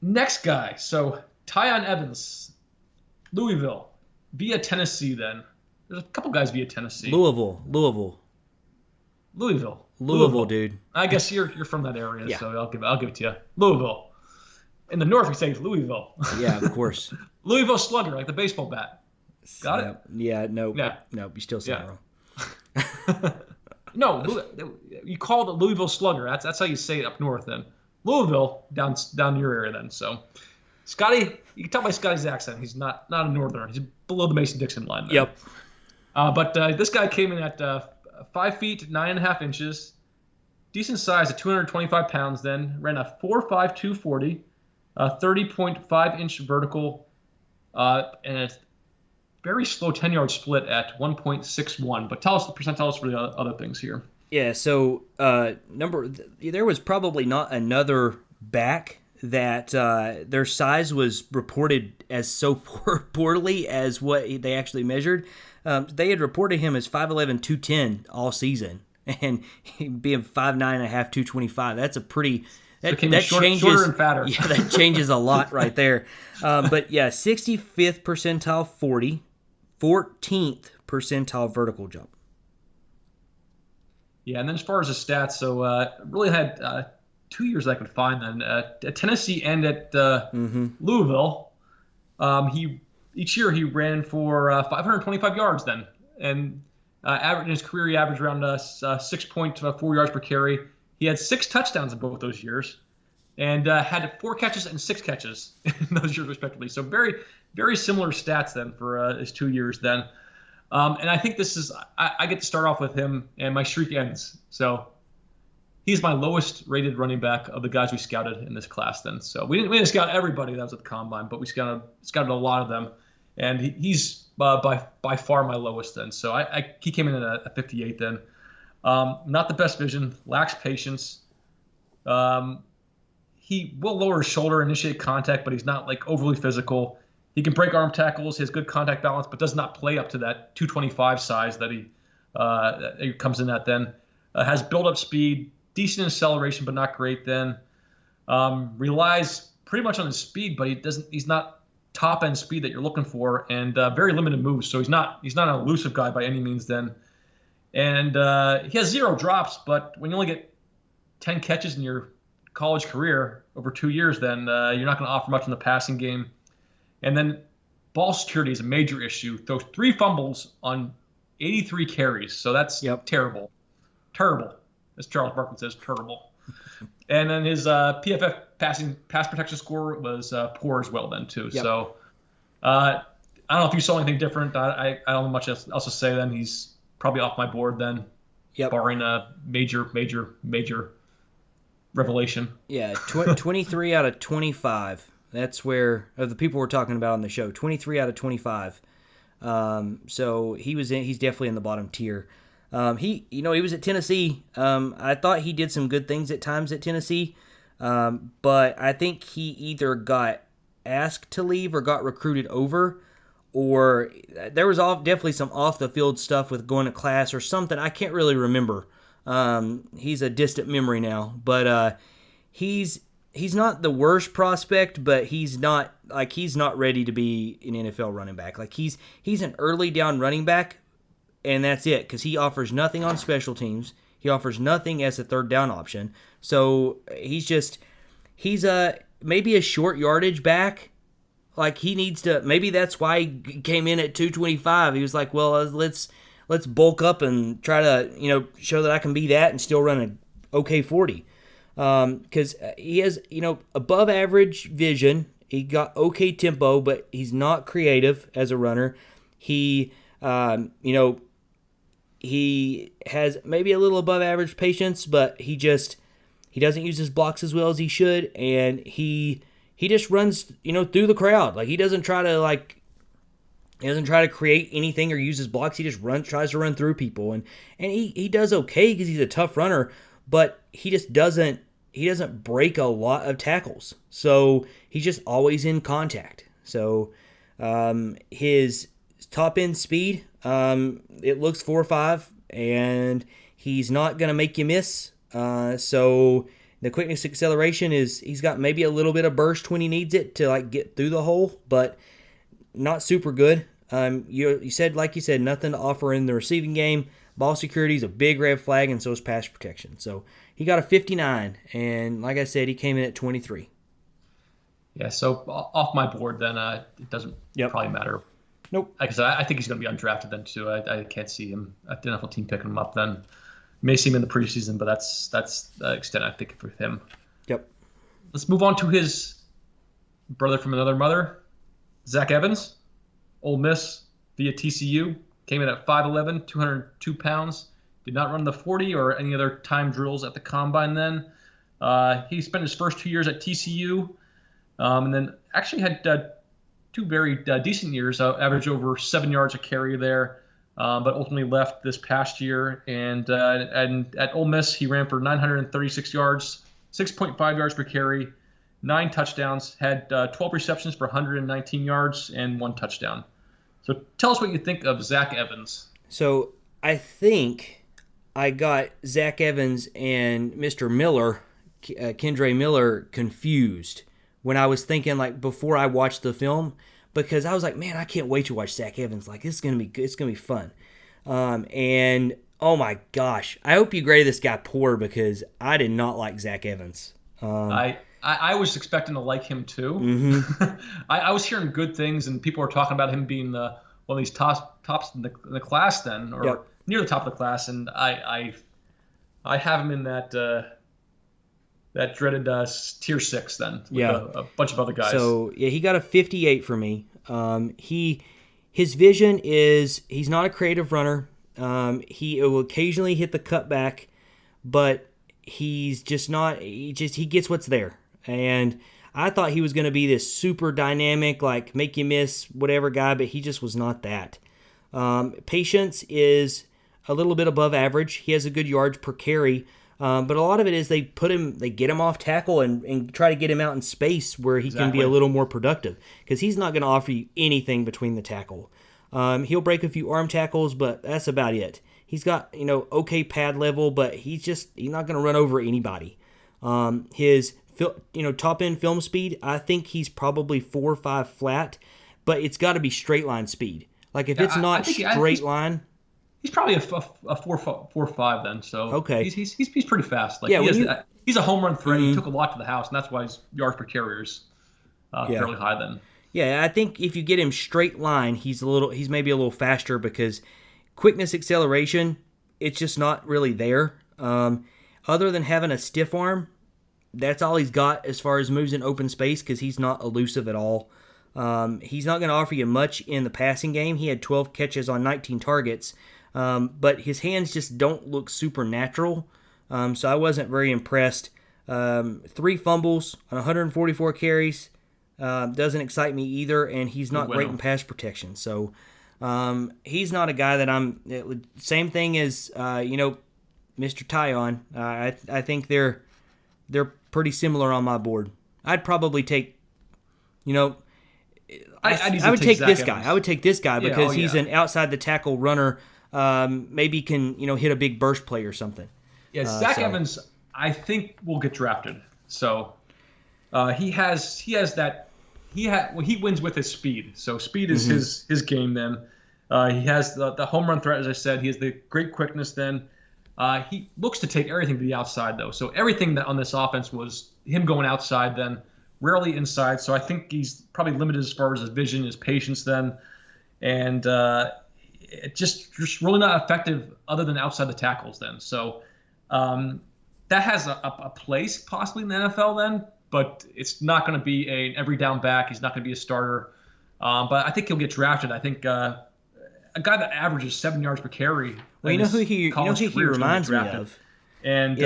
Next guy, so Tiyon Evans, Louisville, via Tennessee. Then there's a couple guys via Tennessee. Louisville, dude. I guess you're from that area, so I'll give it to you. Louisville. In the north, we say Louisville. Yeah, of course. Louisville Slugger, like the baseball bat. Got it? Yeah, no, you still say it wrong. No, you call it Louisville Slugger. That's how you say it up north then. Louisville, down your area then. So, Scotty, you can tell by Scotty's accent, he's not a northerner. He's below the Mason-Dixon line there. Yep. But this guy came in at 5 feet 9.5 inches, decent size at 225 pounds. Then ran a 4.5 240, 30.5 inch vertical, and a very slow 10-yard split at 1.61. But tell us for the other things here. Yeah. So there was probably not another back that their size was reported as so poorly as what they actually measured. They had reported him as 5'11", 210 all season, and being 5'9.5", 225. That's a pretty that changes. Shorter and fatter. Yeah, that changes a lot right there. But yeah, 65th percentile 40, 14th percentile vertical jump. Yeah, and then as far as the stats, so really had 2 years I could find then at Tennessee and at Louisville. Each year he ran for 525 yards then, and in his career he averaged around 6.4 yards per carry. He had 6 touchdowns in both those years, and had 4 catches and 6 catches in those years respectively. So very, very similar stats then for his 2 years then. And I think this is I get to start off with him, and my streak ends. So he's my lowest rated running back of the guys we scouted in this class then. So we didn't scout everybody that was at the combine, but we scouted a lot of them. And he's by far my lowest then. So he came in at a 58 then. Not the best vision, lacks patience. He will lower his shoulder, initiate contact, but he's not like overly physical. He can break arm tackles, he has good contact balance, but does not play up to that 225 size that he comes in at then. Has build-up speed, decent acceleration, but not great then. Relies pretty much on his speed, but he's not top end speed that you're looking for, and very limited moves. So he's not an elusive guy by any means. Then, and he has 0 drops. But when you only get 10 catches in your college career over 2 years, then you're not going to offer much in the passing game. And then ball security is a major issue. Throws 3 fumbles on 83 carries. So that's terrible. Terrible. As Charles Barkley says, terrible. And then his PFF pass protection score was poor as well then too. Yep. So I don't know if you saw anything different. I don't have much else to say then. He's probably off my board then, barring a major revelation. Yeah, 23 out of 25. That's where the people we're talking about on the show. 23 out of 25. So he's definitely in the bottom tier. He was at Tennessee. I thought he did some good things at times at Tennessee, but I think he either got asked to leave or got recruited over, or there was definitely some off the field stuff with going to class or something. I can't really remember. He's a distant memory now, but he's not the worst prospect, but he's not ready to be an NFL running back. Like he's an early down running back. And that's it, because he offers nothing on special teams. He offers nothing as a third down option. So he's maybe a short yardage back. Like he needs to. Maybe that's why he came in at 225. He was like, well, let's bulk up and try to show that I can be that and still run an okay 40. Because he has above average vision. He got okay tempo, but he's not creative as a runner. He has maybe a little above average patience, but he doesn't use his blocks as well as he should, and he just runs through the crowd. Like he doesn't try to create anything or use his blocks. He just tries to run through people, and he does okay because he's a tough runner, but he just doesn't break a lot of tackles. So he's just always in contact. So his top end speed, it looks 4.5, and he's not going to make you miss. So the quickness acceleration he's got maybe a little bit of burst when he needs it to get through the hole, but not super good. You said nothing to offer in the receiving game. Ball security is a big red flag, and so is pass protection. So he got a 59, and like I said, he came in at 23. Yeah, so off my board then, it doesn't probably matter. Nope. Like I said, I think he's going to be undrafted then too. I can't see him at the NFL team picking him up then. May see him in the preseason, but that's the extent I think for him. Yep. Let's move on to his brother from another mother, Zach Evans, Ole Miss via TCU. Came in at 5'11", 202 pounds. Did not run the 40 or any other time drills at the combine then. He spent his first 2 years at TCU, and then actually had 2 very decent years, average over 7 yards a carry there, but ultimately left this past year. And at Ole Miss, he ran for 936 yards, 6.5 yards per carry, 9 touchdowns, had 12 receptions for 119 yards, and 1 touchdown. So tell us what you think of Zach Evans. So I think I got Zach Evans and Mr. Miller, Kendre Miller, confused when I was thinking, before I watched the film, because I was like, man, I can't wait to watch Zach Evans. This is gonna be good. It's gonna be fun. And oh my gosh, I hope you graded this guy poor, because I did not like Zach Evans. I was expecting to like him too. Mm-hmm. I was hearing good things, and people were talking about him being one of these tops in the class then, or near the top of the class, and I have him in that dreaded tier 6 then, with a bunch of other guys. So he got a 58 for me. His vision is he's not a creative runner. He will occasionally hit the cutback, but he's just not. He gets what's there. And I thought he was going to be this super dynamic, make you miss whatever guy, but he just was not that. Patience is a little bit above average. He has a good yards per carry. But a lot of it is they get him off tackle and try to get him out in space where he can be a little more productive, because he's not going to offer you anything between the tackle. He'll break a few arm tackles, but that's about it. He's got okay pad level, but he's not going to run over anybody. His top end film speed, I think he's probably 4.5 flat, but it's got to be straight line speed. Like if it's not straight line, he's probably a 4.5 then. So okay, he's pretty fast. Like he's a home run threat. He took a lot to the house, and that's why his yards per carry is fairly high then. Yeah, I think if you get him straight line, he's maybe a little faster because quickness, acceleration, it's just not really there. Other than having a stiff arm, that's all he's got as far as moves in open space because he's not elusive at all. He's not going to offer you much in the passing game. He had 12 catches on 19 targets, but his hands just don't look supernatural. So I wasn't very impressed. 3 fumbles on 144 carries. Doesn't excite me either, and he's not great in pass protection. So he's not a guy that I'm. Same thing as Mr. Tiyon. I think they're pretty similar on my board. I'd probably take, I would take this guy. I would take this guy because he's an outside the tackle runner. Maybe can hit a big burst play or something. Yeah, Zach Evans, I think will get drafted. So he wins with his speed. So speed is his game then. He has the home run threat, as I said. He has the great quickness then. He looks to take everything to the outside, though. So everything that on this offense was him going outside then, rarely inside. So I think he's probably limited as far as his vision, his patience then. And it just really not effective other than outside the tackles then. So that has a place possibly in the NFL then, but it's not going to be an every down back. He's not going to be a starter. But I think he'll get drafted. I think a guy that averages 7 yards per carry. Well, who he reminds me of. And he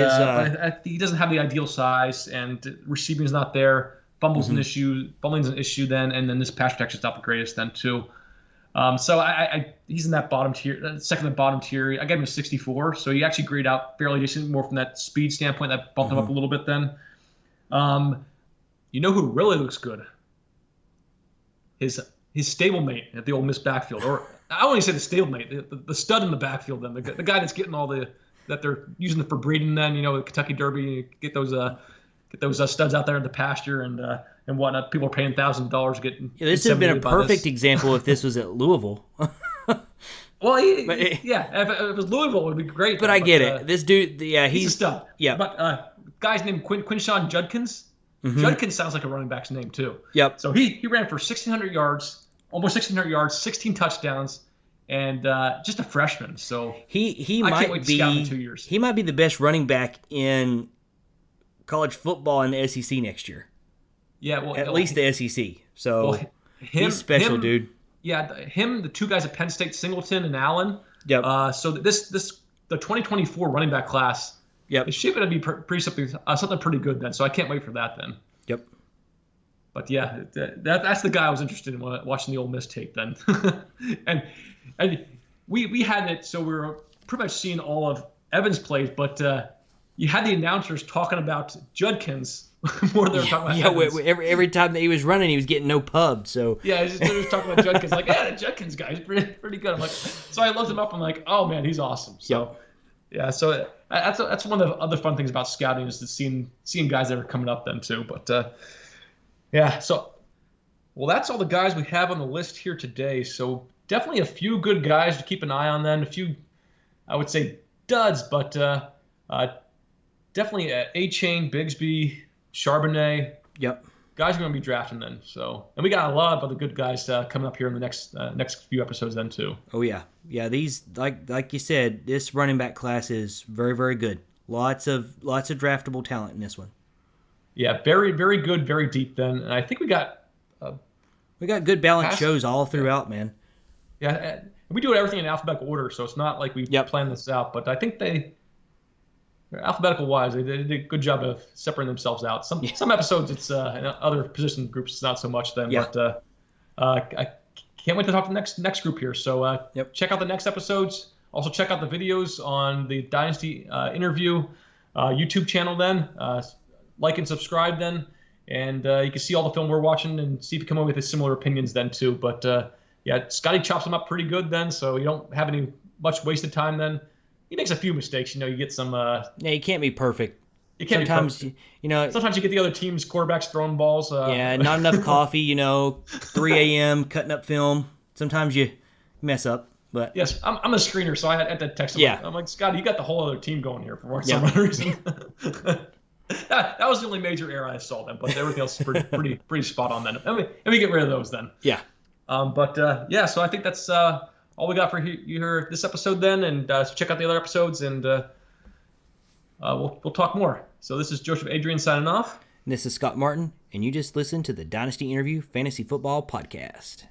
doesn't have the ideal size, and receiving is not there. Fumbling's an issue then, and then this pass protection is not the greatest then too. So he's in that bottom tier, second to bottom tier. I gave him a 64, so he actually graded out fairly decent, more from that speed standpoint. That bumped him up a little bit then. Who really looks good? His stablemate at the Ole Miss backfield, or I won't even say the stablemate, the stud in the backfield. Then the guy that's getting all that they're using for breeding. Then the Kentucky Derby, get those studs out there in the pasture and whatnot. People are paying $1,000 to get. This would have been a perfect example if this was at Louisville. Well, if it was Louisville, it would be great. But I get it. This dude, he's a stud. Yeah. But guy's named Quinshawn Judkins. Judkins sounds like a running back's name too. Yep. So he ran for 1,600 yards, almost 1,600 yards, 16 touchdowns, and just a freshman. So he I might can't wait to be scout him in 2 years. He might be the best running back in college football in the SEC next year. Yeah, well, at least the SEC. So he's special, dude. Yeah, the 2 guys at Penn State, Singleton and Allen. Yep. So the 2024 running back class. Yep. It's shaping to be something pretty good then. So I can't wait for that then. Yep. But yeah, that's the guy I was interested in watching the Ole Miss tape then. and we had it, so we were pretty much seeing all of Evans' plays, but you had the announcers talking about Judkins more than they were talking about Evans. Every time that he was running, he was getting no pub. So yeah, they're just talking about Judkins, like, the Judkins guy is pretty good. I'm like, so I looked him up. I'm like, oh man, he's awesome. So yeah, so that's one of the other fun things about scouting is seeing guys that are coming up then too. But yeah, so that's all the guys we have on the list here today. So definitely a few good guys to keep an eye on. Then a few, I would say, duds, but definitely Achane, Bigsby, Charbonnet. Yep. Guys are going to be drafting then. So, and we got a lot of other good guys coming up here in the next few episodes then too. Oh yeah, these like you said, this running back class is very, very good. Lots of draftable talent in this one. Yeah, very, very good, very deep then. And I think we got good balanced shows all throughout, man. Yeah, and we do everything in alphabetical order, so it's not like we planned this out. But I think alphabetical wise, they did a good job of separating themselves out. Some episodes, it's in other position groups, it's not so much then. Yeah. But I can't wait to talk to the next group here. So check out the next episodes. Also check out the videos on the Dynasty interview YouTube channel then. Like and subscribe then. And you can see all the film we're watching and see if you come up with similar opinions then too. But Scotty chops them up pretty good then, so you don't have any much wasted time then. He makes a few mistakes, you get some. Yeah, he can't be perfect. You can't sometimes be you sometimes you get the other team's quarterbacks throwing balls. Yeah, not enough coffee. 3 a.m. cutting up film. Sometimes you mess up, but yes, I'm a screener, so I had to text him. Yeah. I'm like, Scott, you got the whole other team going here for some reason. That was the only major error I saw then, but everything else is pretty spot on then. And we get rid of those then. Yeah. So I think that's all we got for you here this episode then, and check out the other episodes, and we'll talk more. So this is Joseph Adrian signing off. And this is Scott Martin, and you just listened to the Dynasty Interview Fantasy Football Podcast.